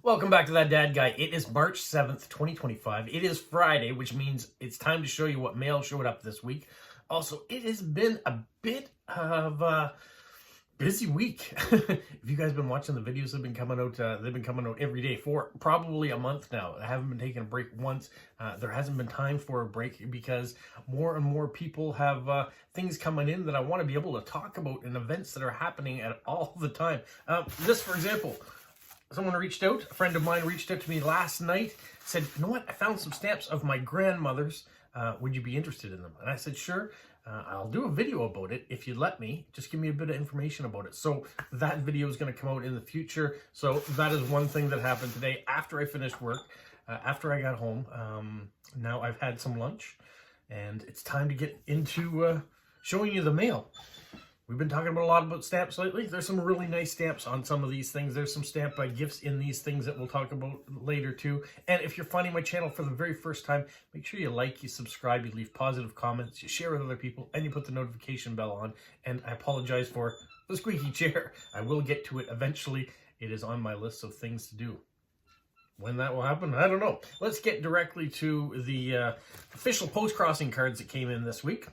Welcome back to That Dad Guy. It is March 7th, 2025. It is Friday, which means it's time to show you what mail showed up this week. Also, it has been a bit of a busy week. If you guys have been watching the videos, they've been coming out every day for probably a month now. I haven't been taking a break once. There hasn't been time for a break because more and more people have things coming in that I want to be able to talk about and events that are happening at all the time. This, for example, someone reached out, a friend of mine reached out to me last night, said, you know what, I found some stamps of my grandmother's. Would you be interested in them? And I said, sure, I'll do a video about it if you let me. Just give me a bit of information about it. So that video is going to come out in the future. So that is one thing that happened today after I finished work, after I got home. Now I've had some lunch and it's time to get into showing you the mail. We've been talking a lot about stamps lately. There's some really nice stamps on some of these things. There's some stamp gifts in these things that we'll talk about later too. And if you're finding my channel for the very first time, make sure you like, you subscribe, you leave positive comments, you share with other people, and you put the notification bell on. And I apologize for the squeaky chair. I will get to it eventually. It is on my list of things to do. When that will happen, I don't know. Let's get directly to the official post-crossing cards that came in this week.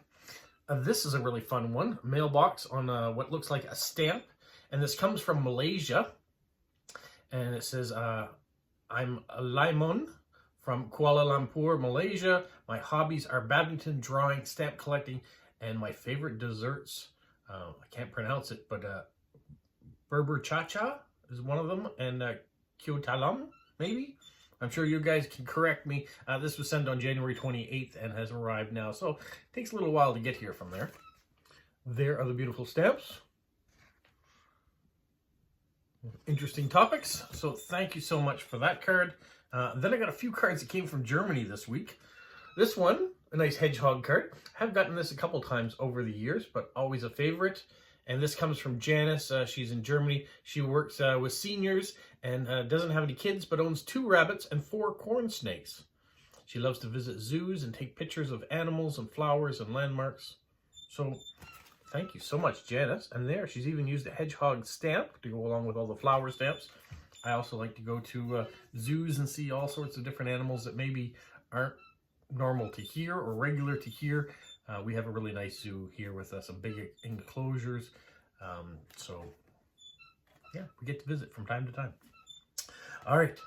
This is a really fun one. Mailbox on what looks like a stamp. And this comes from Malaysia. And it says, I'm Laimon from Kuala Lumpur, Malaysia. My hobbies are badminton, drawing, stamp collecting, and my favorite desserts. I can't pronounce it, but Berber Cha-Cha is one of them. And Kyotalam, maybe? I'm sure you guys can correct me. This was sent on January 28th and has arrived now. So it takes a little while to get here from there. There are the beautiful stamps. Interesting topics. So thank you so much for that card. Then I got a few cards that came from Germany this week. This one, a nice hedgehog card. I have gotten this a couple times over the years, but always a favorite. And this comes from Janice. She's in Germany. She works with seniors and doesn't have any kids, but owns 2 rabbits and 4 corn snakes. She loves to visit zoos and take pictures of animals and flowers and landmarks. So thank you so much, Janice. And there, she's even used a hedgehog stamp to go along with all the flower stamps. I also like to go to zoos and see all sorts of different animals that maybe aren't normal to here or regular to here. We have a really nice zoo here with some big enclosures. So yeah, we get to visit from time to time. All right,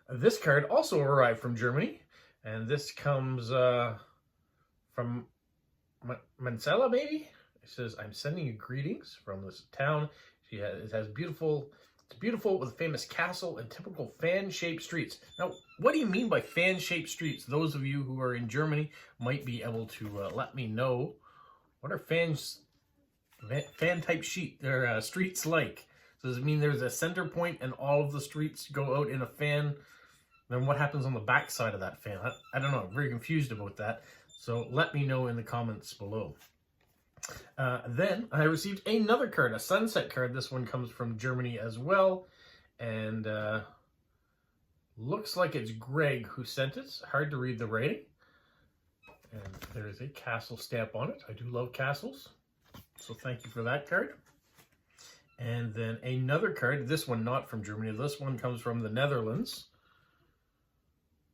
this card also arrived from Germany, and this comes from Mancella, maybe? It says, I'm sending you greetings from this town. It's beautiful with a famous castle and typical fan-shaped streets. Now, what do you mean by fan-shaped streets? Those of you who are in Germany might be able to let me know. What are fan-type streets like? So does it mean there's a center point and all of the streets go out in a fan? Then what happens on the back side of that fan? I don't know. I'm very confused about that. So let me know in the comments below. Then I received another card, a sunset card. This one comes from Germany as well. And looks like it's Greg who sent it. Hard to read the writing. And there is a castle stamp on it. I do love castles. So thank you for that card. And then another card, this one not from Germany. This one comes from the Netherlands.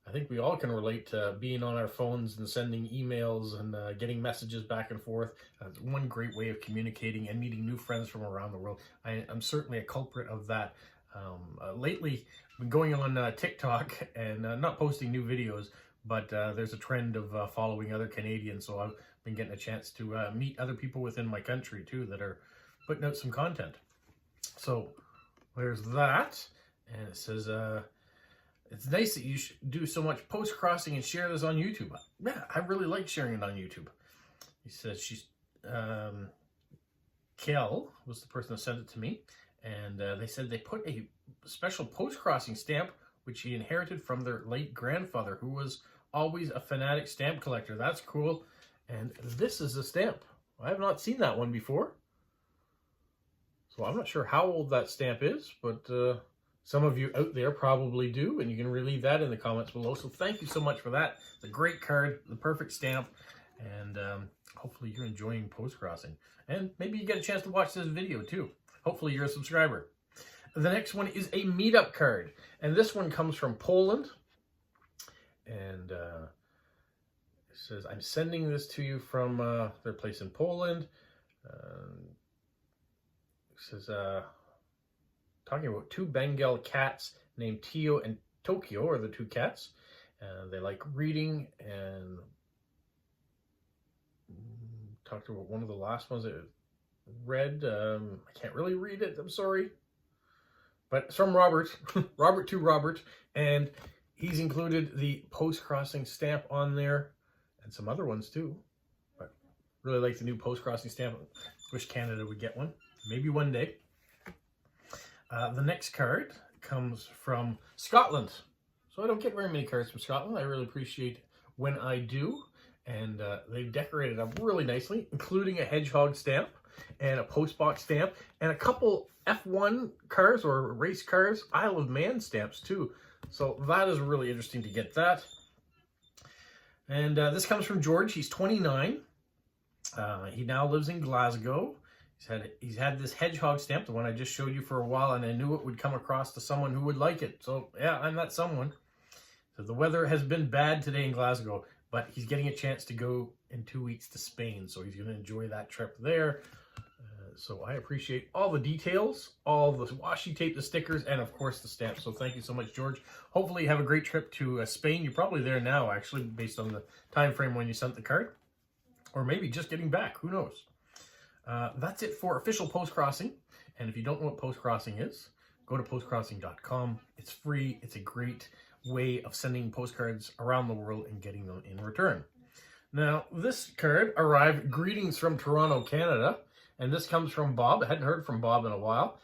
I think we all can relate to being on our phones and sending emails and getting messages back and forth. It's one great way of communicating and meeting new friends from around the world. I'm certainly a culprit of that. Lately, I've been going on TikTok and not posting new videos, but there's a trend of following other Canadians. So I've been getting a chance to meet other people within my country too that are putting out some content. So there's that. And it says, it's nice that you do so much post-crossing and share this on YouTube. Yeah, I really like sharing it on YouTube. He says Kel was the person that sent it to me. And they said they put a special post-crossing stamp, which he inherited from their late grandfather, who was always a fanatic stamp collector. That's cool. And this is a stamp. I have not seen that one before. So I'm not sure how old that stamp is, but some of you out there probably do, and you can relieve that in the comments below. So thank you so much for that. It's a great card, the perfect stamp, and hopefully you're enjoying post-crossing. And maybe you get a chance to watch this video too. Hopefully you're a subscriber. The next one is a meetup card, and this one comes from Poland. And it says, I'm sending this to you from their place in Poland. It says, talking about two Bengal cats named Tio and Tokyo are the two cats. They like reading, and talked about one of the last ones that I read. I can't really read it, I'm sorry. But it's from Robert, Robert to Robert, and he's included the post-crossing stamp on there, and some other ones too. But really like the new post-crossing stamp. Wish Canada would get one. Maybe one day. The next card comes from Scotland. So I don't get very many cards from Scotland. I really appreciate when I do. And they've decorated them really nicely, including a hedgehog stamp and a postbox stamp and a couple F1 cars or race cars, Isle of Man stamps too. So that is really interesting to get that. And this comes from George. He's 29. He now lives in Glasgow. He's had this hedgehog stamp, the one I just showed you, for a while, and I knew it would come across to someone who would like it. So yeah, I'm that someone. So the weather has been bad today in Glasgow, but he's getting a chance to go in 2 weeks to Spain, so he's going to enjoy that trip there. So I appreciate all the details, all the washi tape, the stickers, and of course the stamps. So thank you so much, George. Hopefully you have a great trip to Spain. You're probably there now, actually, based on the time frame when you sent the card. Or maybe just getting back, who knows? That's it for official post-crossing. And if you don't know what post-crossing is, go to postcrossing.com. It's free. It's a great way of sending postcards around the world and getting them in return. Now, this card arrived, greetings from Toronto, Canada. And this comes from Bob. I hadn't heard from Bob in a while.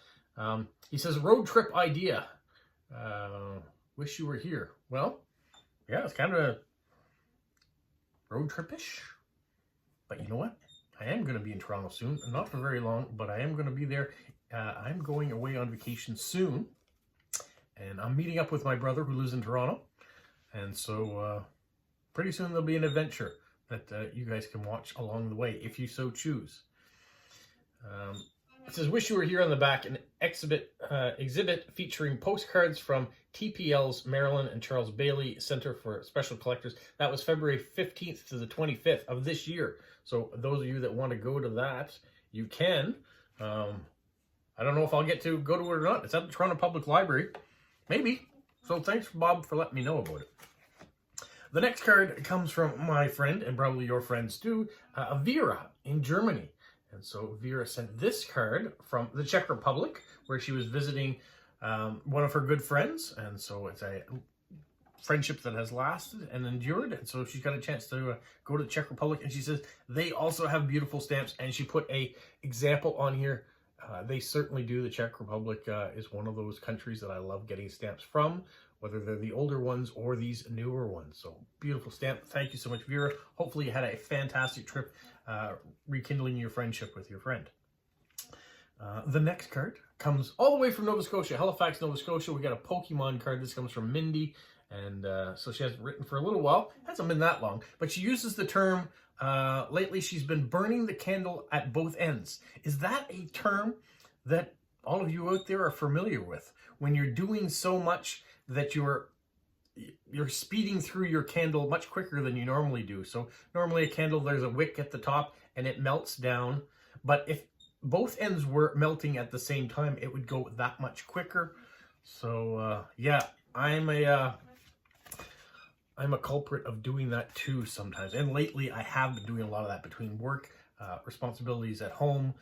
He says, road trip idea. Wish you were here. Well, yeah, it's kind of a road trip-ish. But you know what? I am going to be in Toronto soon. Not for very long, but I am going to be there. I'm going away on vacation soon. And I'm meeting up with my brother who lives in Toronto. And so pretty soon there'll be an adventure that you guys can watch along the way, if you so choose. It says, wish you were here on the back, an exhibit featuring postcards from TPL's Marilyn and Charles Bailey Center for Special Collectors. That was February 15th to the 25th of this year. So those of you that want to go to that, you can. I don't know if I'll get to go to it or not. It's at the Toronto Public Library. Maybe. So thanks, Bob, for letting me know about it. The next card comes from my friend, and probably your friends too, Vera in Germany. And so Vera sent this card from the Czech Republic, where she was visiting one of her good friends. And so it's a friendship that has lasted and endured. And so she's got a chance to go to the Czech Republic. And she says they also have beautiful stamps. And she put a example on here. They certainly do. The Czech Republic is one of those countries that I love getting stamps from, whether they're the older ones or these newer ones. So beautiful stamp. Thank you so much, Vera. Hopefully you had a fantastic trip rekindling your friendship with your friend. The next card comes all the way from Nova Scotia, Halifax, Nova Scotia. We got a Pokemon card. This comes from Mindy. And so she hasn't written for a little while. Hasn't been that long. But she uses the term, lately she's been burning the candle at both ends. Is that a term that all of you out there are familiar with? When you're doing so much that you're speeding through your candle much quicker than you normally do. So normally a candle, there's a wick at the top and it melts down. But if both ends were melting at the same time, it would go that much quicker. So yeah, I'm a culprit of doing that too sometimes. And lately I have been doing a lot of that between work, responsibilities at home,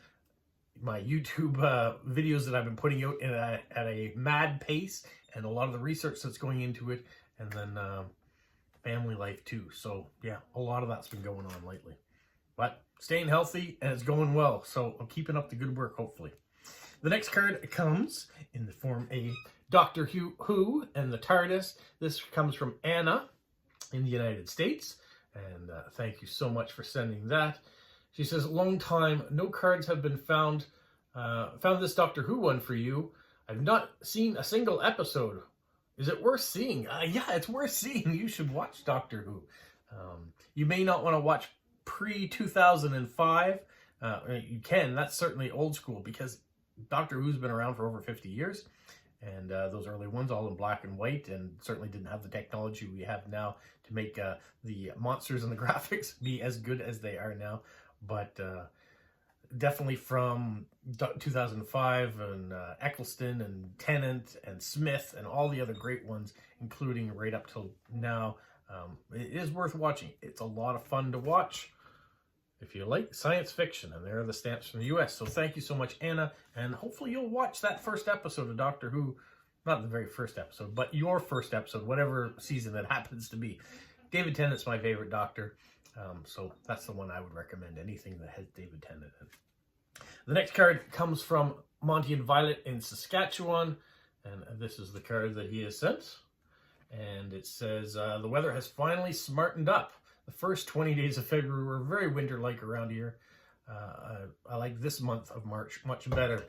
my YouTube videos that I've been putting out at a mad pace, and a lot of the research that's going into it, and then family life too. So yeah, a lot of that's been going on lately. But staying healthy, and it's going well. So I'm keeping up the good work, hopefully. The next card comes in the form a Doctor Who and the TARDIS. This comes from Anna in the United States. And thank you so much for sending that. She says, long time, no cards have been found. Found this Doctor Who one for you. I've not seen a single episode. Is it worth seeing? Yeah, it's worth seeing. You should watch Doctor Who. You may not want to watch pre-2005. You can. That's certainly old school because Doctor Who's been around for over 50 years. And those early ones all in black and white, and certainly didn't have the technology we have now to make the monsters and the graphics be as good as they are now. But definitely from 2005 and Eccleston and Tennant and Smith and all the other great ones, including right up till now. It is worth watching. It's a lot of fun to watch if you like science fiction, and there are the stamps from the US. So thank you so much, Anna, and hopefully you'll watch that first episode of Doctor Who. Not the very first episode, but your first episode, whatever season it happens to be. David Tennant's my favorite Doctor, so that's the one I would recommend, anything that has David Tennant in. The next card comes from Monty and Violet in Saskatchewan, and this is the card that he has sent. And it says, the weather has finally smartened up. The first 20 days of February were very winter-like around here. I like this month of March much better.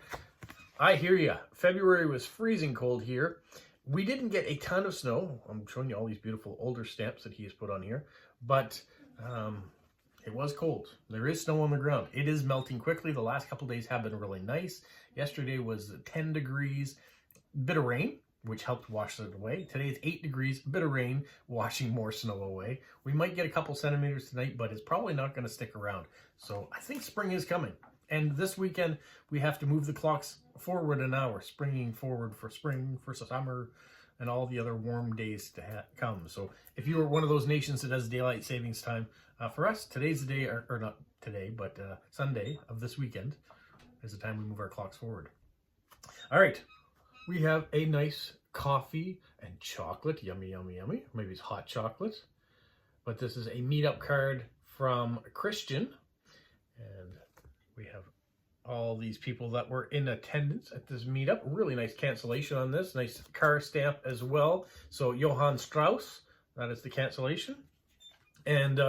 I hear ya. February was freezing cold here. We didn't get a ton of snow. I'm showing you all these beautiful older stamps that he has put on here. But it was cold. There is snow on the ground. It is melting quickly. The last couple days have been really nice. Yesterday was 10 degrees. Bit of rain, which helped wash it away. Today it's 8 degrees, a bit of rain, washing more snow away. We might get a couple centimeters tonight, but it's probably not going to stick around. So I think spring is coming. And this weekend, we have to move the clocks forward an hour, springing forward for spring, for summer, and all the other warm days to come. So if you are one of those nations that has daylight savings time, for us, today's the day, or not today, but Sunday of this weekend is the time we move our clocks forward. All right. We have a nice coffee and chocolate. Yummy, yummy, yummy. Maybe it's hot chocolate. But this is a meetup card from Christian. And we have all these people that were in attendance at this meetup. Really nice cancellation on this. Nice car stamp as well. So Johann Strauss, that is the cancellation. And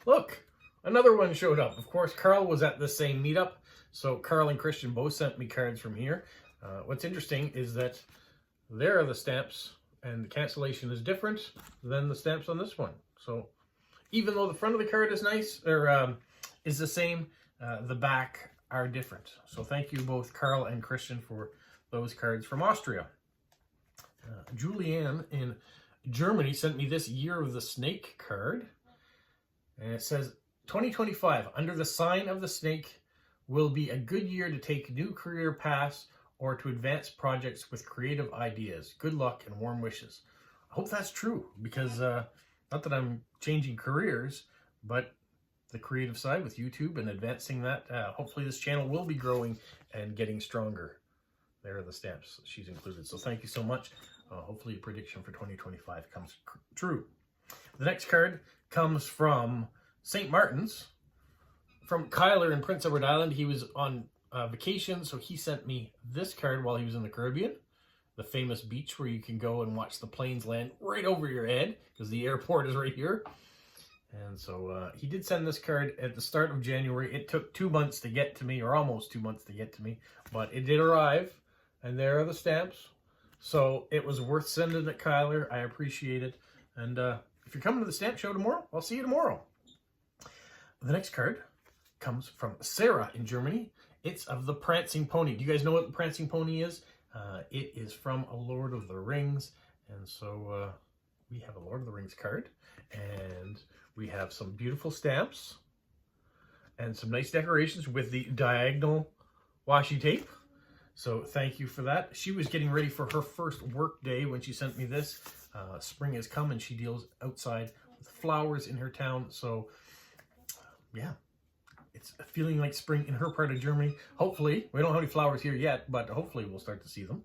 look, another one showed up. Of course, Carl was at the same meetup. So Carl and Christian both sent me cards from here. What's interesting is that there are the stamps, and the cancellation is different than the stamps on this one. So even though the front of the card is nice, or is the same, the back are different. So thank you both, Carl and Christian, for those cards from Austria. Julianne in Germany sent me this Year of the Snake card. And it says, 2025, under the sign of the snake, will be a good year to take new career paths or to advance projects with creative ideas. Good luck and warm wishes. I hope that's true, because not that I'm changing careers, but the creative side with YouTube and advancing that. Hopefully this channel will be growing and getting stronger. There are the stamps she's included. So thank you so much. Hopefully your prediction for 2025 comes true. The next card comes from St. Martin's, from Kyler in Prince Edward Island. He was on vacation, so he sent me this card while he was in the Caribbean, the famous beach where you can go and watch the planes land right over your head because the airport is right here. And so he did send this card at the start of January. It took 2 months to get to me, or almost 2 months to get to me, but it did arrive, and there are the stamps. So it was worth sending it, Kyler. I appreciate it. And if you're coming to the stamp show tomorrow, I'll see you tomorrow. The next card comes from Sarah in Germany. It's of the Prancing Pony. Do you guys know what the Prancing Pony is? It is from A Lord of the Rings. And so we have a Lord of the Rings card. And we have some beautiful stamps. And some nice decorations with the diagonal washi tape. So thank you for that. She was getting ready for her first work day when she sent me this. Spring has come and she deals outside with flowers in her town. So yeah. It's feeling like spring in her part of Germany. Hopefully, we don't have any flowers here yet, but hopefully we'll start to see them.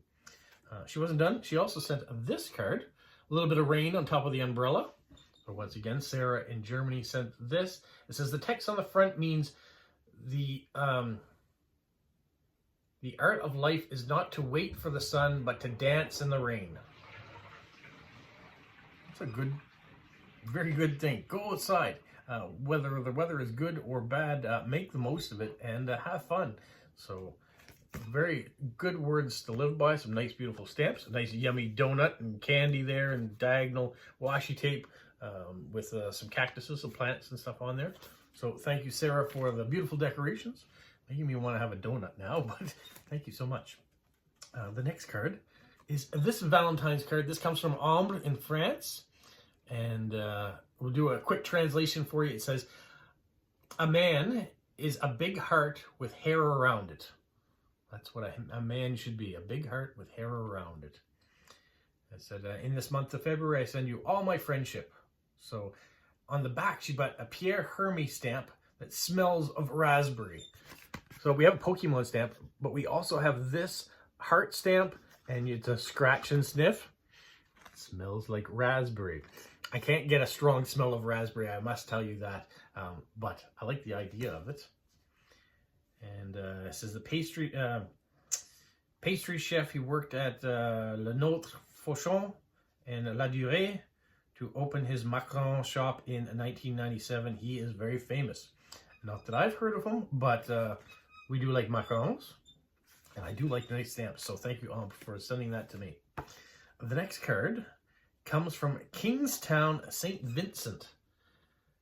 She wasn't done. She also sent this card, a little bit of rain on top of the umbrella. So once again, Sarah in Germany sent this. It says the text on the front means the art of life is not to wait for the sun, but to dance in the rain. That's a good, very good thing. Go outside. Whether the weather is good or bad, make the most of it and have fun. So very good words to live by. Some nice, beautiful stamps. A nice, yummy donut and candy there and diagonal washi tape with some cactuses, some plants and stuff on there. So thank you, Sarah, for the beautiful decorations. Making me want to have a donut now, but thank you so much. The next card is this Valentine's card. This comes from Ambre in France. And we'll do a quick translation for you. It says, a man is a big heart with hair around it. That's what a man should be, a big heart with hair around it. I said, in this month of February, I send you all my friendship. So on the back, she got a Pierre Hermé stamp that smells of raspberry. So we have a Pokemon stamp, but we also have this heart stamp, and it's a scratch and sniff. It smells like raspberry. I can't get a strong smell of raspberry, I must tell you that, but I like the idea of it. And it says the pastry chef, he worked at Le Notre Fauchon and La Durée to open his macaron shop in 1997. He is very famous. Not that I've heard of him, but we do like macarons, and I do like nice stamps, so thank you, Ambre, for sending that to me. The next card comes from Kingstown, St. Vincent.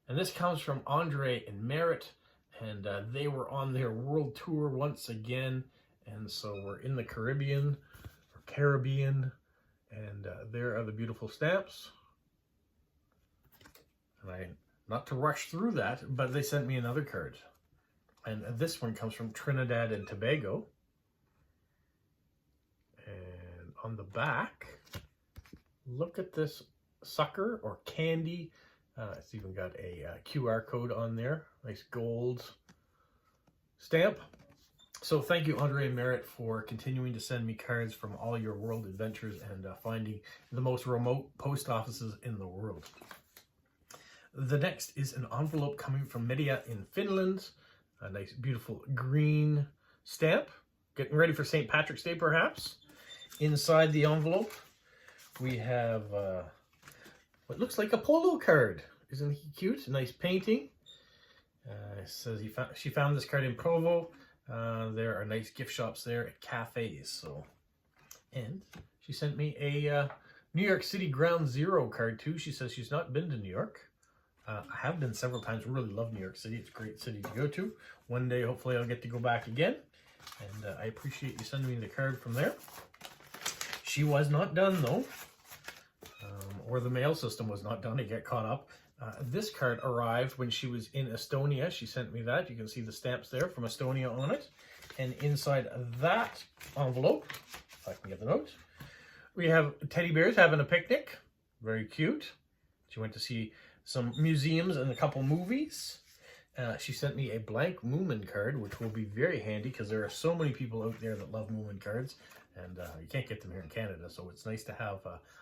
And this comes from Andre and Merritt. And they were on their world tour once again. And so we're in the Caribbean. And there are the beautiful stamps. And not to rush through that, but they sent me another card. And this one comes from Trinidad and Tobago. And on the back, look at this sucker or candy. It's even got a QR code on there. Nice gold stamp. So thank you, Andre and Merritt, for continuing to send me cards from all your world adventures and finding the most remote post offices in the world. The next is an envelope coming from Media in Finland. A nice, beautiful green stamp. Getting ready for St. Patrick's Day, perhaps. Inside the envelope, we have what looks like a polo card. Isn't he cute? A nice painting. It says she found this card in Provo. There are nice gift shops there at cafes. So, and she sent me a New York City Ground Zero card too. She says she's not been to New York. I have been several times. Really love New York City. It's a great city to go to. One day, hopefully, I'll get to go back again. And I appreciate you sending me the card from there. She was not done though. Or the mail system was not done to get caught up. This card arrived when she was in Estonia. She sent me that. You can see the stamps there from Estonia on it. And inside that envelope, if I can get the note, we have teddy bears having a picnic. Very cute. She went to see some museums and a couple movies. She sent me a blank Moomin card, which will be very handy because there are so many people out there that love Moomin cards. And you can't get them here in Canada, so it's nice to have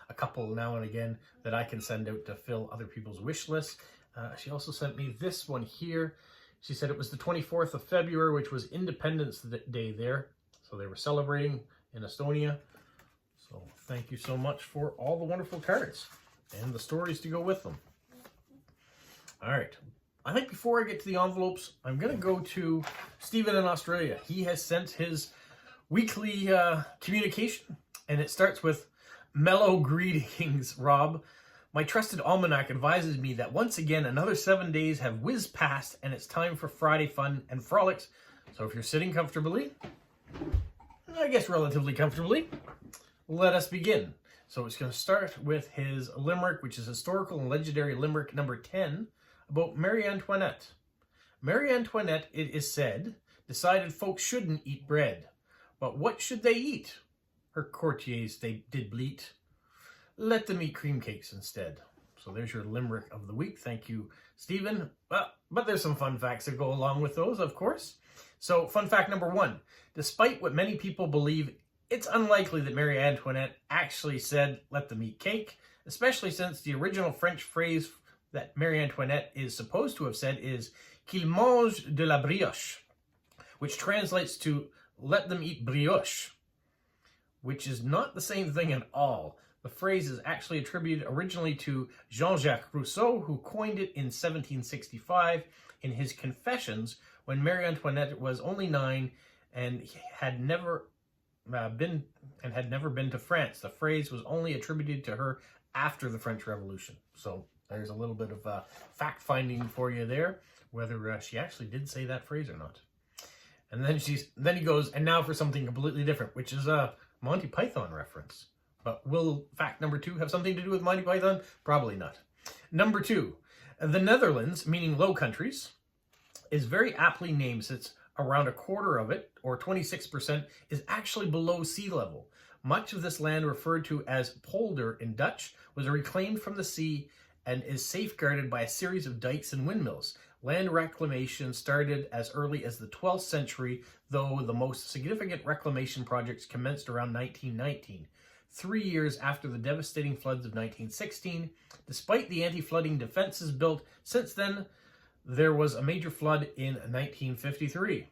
a couple now and again that I can send out to fill other people's wish lists. She also sent me this one here. She said it was the 24th of February, which was Independence Day there. So they were celebrating in Estonia. So thank you so much for all the wonderful cards and the stories to go with them. All right. I think before I get to the envelopes, I'm going to go to Stephen in Australia. He has sent his weekly communication, and it starts with mellow greetings, Rob. My trusted almanac advises me that once again another 7 days have whizzed past, and it's time for Friday fun and frolics. So if you're sitting comfortably, I guess relatively comfortably, let us begin. So it's going to start with his limerick, which is historical and legendary limerick number 10 about Marie Antoinette. Marie Antoinette, it is said, decided folks shouldn't eat bread. But what should they eat? Her courtiers, they did bleat. Let them eat cream cakes instead. So there's your limerick of the week. Thank you, Stephen. But there's some fun facts that go along with those, of course. So fun fact number 1. Despite what many people believe, it's unlikely that Marie Antoinette actually said, let them eat cake, especially since the original French phrase that Marie Antoinette is supposed to have said is qu'il mange de la brioche, which translates to let them eat brioche, which is not the same thing at all. The phrase is actually attributed originally to Jean-Jacques Rousseau, who coined it in 1765 in his Confessions when Marie Antoinette was only 9 and had never been to France. The phrase was only attributed to her after the French Revolution. So there's a little bit of fact-finding for you there, whether she actually did say that phrase or not. And then he goes, and now for something completely different, which is a Monty Python reference. But will fact number 2 have something to do with Monty Python? Probably not. Number 2, the Netherlands, meaning Low Countries, is very aptly named since around a quarter of it, or 26%, is actually below sea level. Much of this land, referred to as polder in Dutch, was reclaimed from the sea and is safeguarded by a series of dikes and windmills. Land reclamation started as early as the 12th century, though the most significant reclamation projects commenced around 1919, 3 years after the devastating floods of 1916. Despite the anti-flooding defenses built since then, there was a major flood in 1953.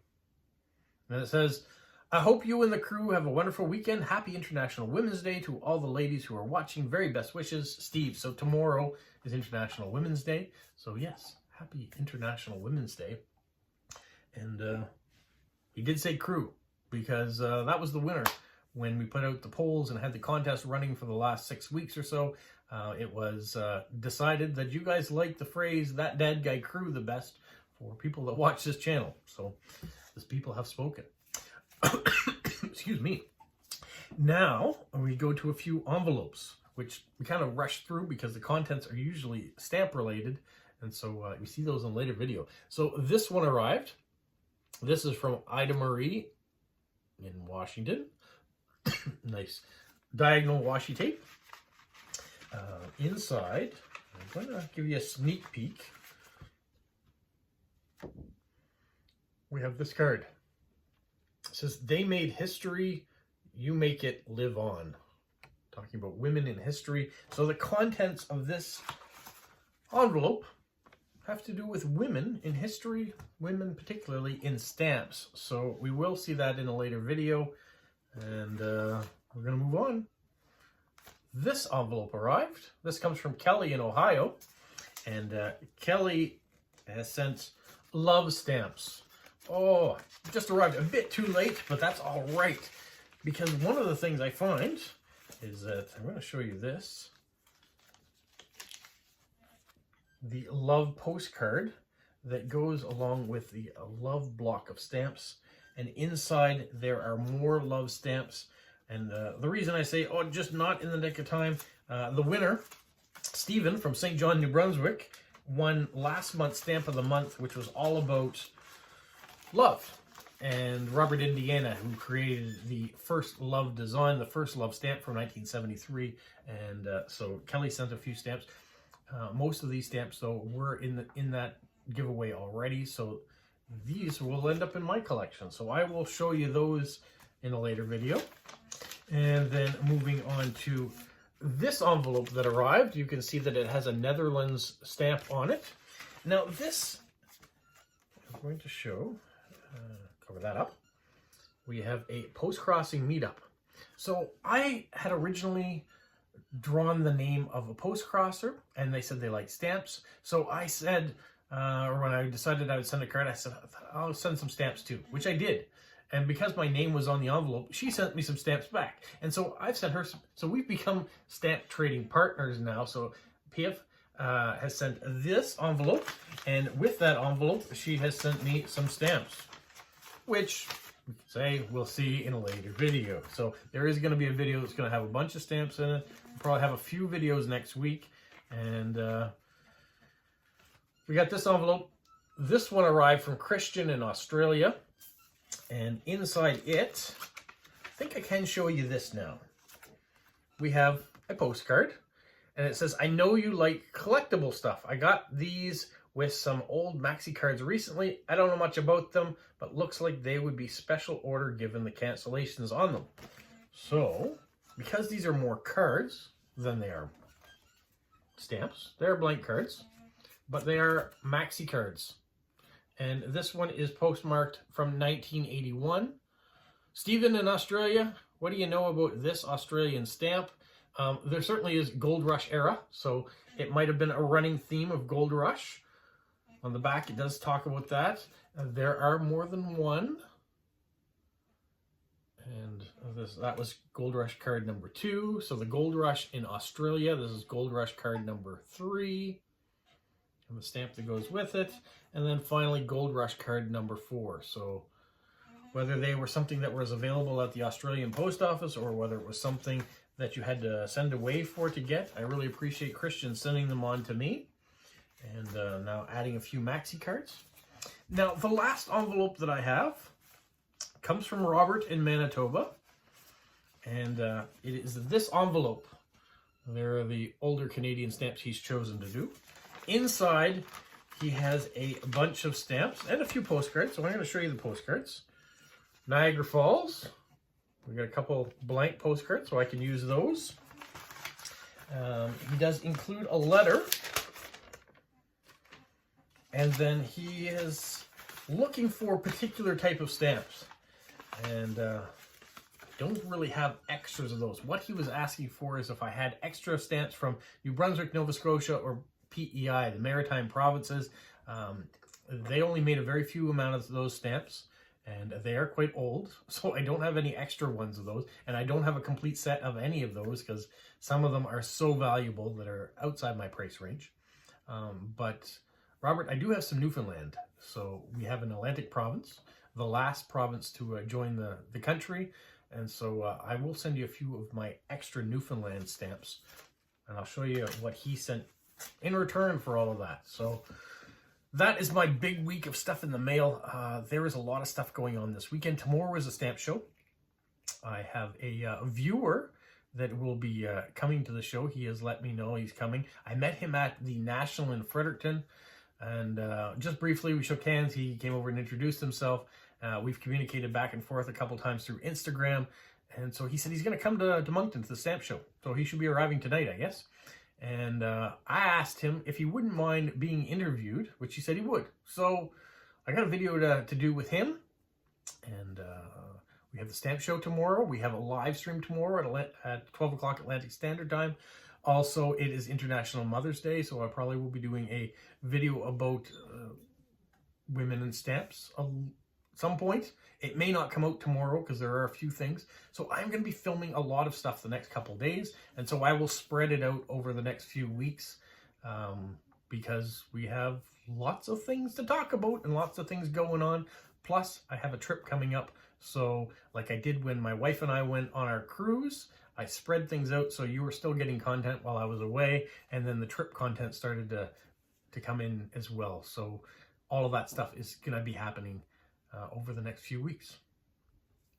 And it says, I hope you and the crew have a wonderful weekend. Happy International Women's Day to all the ladies who are watching. Very best wishes, Steve. So tomorrow is International Women's Day. So yes, happy International Women's Day. And he did say crew, because that was the winner when we put out the polls and had the contest running for the last 6 weeks or so. It was decided that you guys like the phrase, that dad guy crew, the best for people that watch this channel. So these people have spoken. Excuse me. Now we go to a few envelopes, which we kind of rush through because the contents are usually stamp related. And so you see those in a later video. So this one arrived. This is from Ida Marie in Washington. Nice diagonal washi tape. Inside, I'm going to give you a sneak peek. We have this card. It says, they made history, you make it live on. Talking about women in history. So the contents of this envelope have to do with women in history, women particularly in stamps. So we will see that in a later video. And we're going to move on. This envelope arrived. This comes from Kelly in Ohio. And Kelly has sent love stamps. Oh, just arrived a bit too late, but that's all right. Because one of the things I find is that, I'm going to show you this. The love postcard that goes along with the love block of stamps. And inside there are more love stamps. And the reason I say, oh, just not in the nick of time, the winner, Stephen from St. John, New Brunswick, won last month's Stamp of the Month, which was all about love. And Robert Indiana, who created the first love design, the first love stamp from 1973. And so Kelly sent a few stamps. Most of these stamps, though, were in that giveaway already. So these will end up in my collection. So I will show you those in a later video. And then moving on to this envelope that arrived, you can see that it has a Netherlands stamp on it. Now this, I'm going to show, cover that up. We have a post-crossing meetup. So I had originally drawn the name of a post-crosser, and they said they liked stamps. So I said, or when I decided I would send a card, I said, I'll send some stamps too, which I did. And because my name was on the envelope, she sent me some stamps back. And so I've sent her, so we've become stamp trading partners now. So Piv has sent this envelope, and with that envelope, she has sent me some stamps, which we can say we'll see in a later video. So there is going to be a video that's going to have a bunch of stamps in it. We'll probably have a few videos next week. And we got this envelope. This one arrived from Christian in Australia. And inside it, I think I can show you this now. We have a postcard, and it says, I know you like collectible stuff. I got these with some old maxi cards recently. I don't know much about them, but looks like they would be special order given the cancellations on them. So, because these are more cards than they are stamps, they're blank cards, but they are maxi cards. And this one is postmarked from 1981. Stephen in Australia, what do you know about this Australian stamp? There certainly is Gold Rush era, so it might have been a running theme of Gold Rush. On the back, it does talk about that. There are more than one. And that was Gold Rush card number 2. So the Gold Rush in Australia, this is Gold Rush card number 3. And the stamp that goes with it. And then finally, Gold Rush card number 4. So whether they were something that was available at the Australian Post Office or whether it was something that you had to send away to get. I really appreciate Christian sending them on to me. And now adding a few maxi cards. Now, the last envelope that I have comes from Robert in Manitoba. And it is this envelope. There are the older Canadian stamps he's chosen to do. Inside, he has a bunch of stamps and a few postcards. So I'm going to show you the postcards. Niagara Falls. We got a couple blank postcards, so I can use those. He does include a letter. And then he is looking for a particular type of stamps. And don't really have extras of those. What he was asking for is if I had extra stamps from New Brunswick, Nova Scotia, or PEI, the Maritime Provinces. They only made a very few amount of those stamps, and they are quite old, so I don't have any extra ones of those, and I don't have a complete set of any of those because some of them are so valuable that are outside my price range. But Robert, I do have some Newfoundland. So we have an Atlantic province, the last province to join the country. And so I will send you a few of my extra Newfoundland stamps, and I'll show you what he sent in return for all of that. So that is my big week of stuff in the mail. There is a lot of stuff going on this weekend. Tomorrow is a stamp show. I have a viewer that will be coming to the show. He has let me know he's coming. I met him at the National in Fredericton, and just briefly we shook hands. He came over and introduced himself. We've communicated back and forth a couple times through Instagram, and so he said he's going to come to Moncton to the stamp show. So he should be arriving tonight, I guess. And I asked him if he wouldn't mind being interviewed, which he said he would. So I got a video to do with him, and we have the stamp show tomorrow. We have a live stream tomorrow at 12 o'clock Atlantic Standard Time. Also, it is International Mother's Day, so I probably will be doing a video about women and stamps at some point. It may not come out tomorrow because there are a few things. So I'm going to be filming a lot of stuff the next couple days, and so I will spread it out over the next few weeks because we have lots of things to talk about and lots of things going on. Plus, I have a trip coming up. So like I did when my wife and I went on our cruise, I spread things out so you were still getting content while I was away, and then the trip content started to come in as well. So all of that stuff is going to be happening over the next few weeks,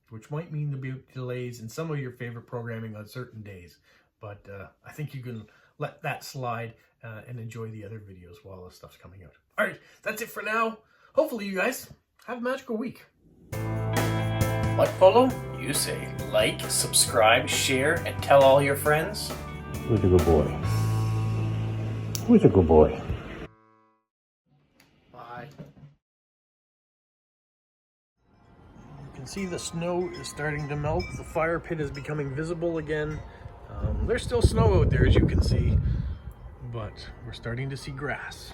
which might mean there'll be delays in some of your favorite programming on certain days. But I think you can let that slide and enjoy the other videos while this stuff's coming out. All right, that's it for now. Hopefully you guys have a magical week. What, Polo? You say like, subscribe, share, and tell all your friends. Who's a good boy? Who's a good boy? Bye. You can see the snow is starting to melt. The fire pit is becoming visible again. There's still snow out there, as you can see, but we're starting to see grass.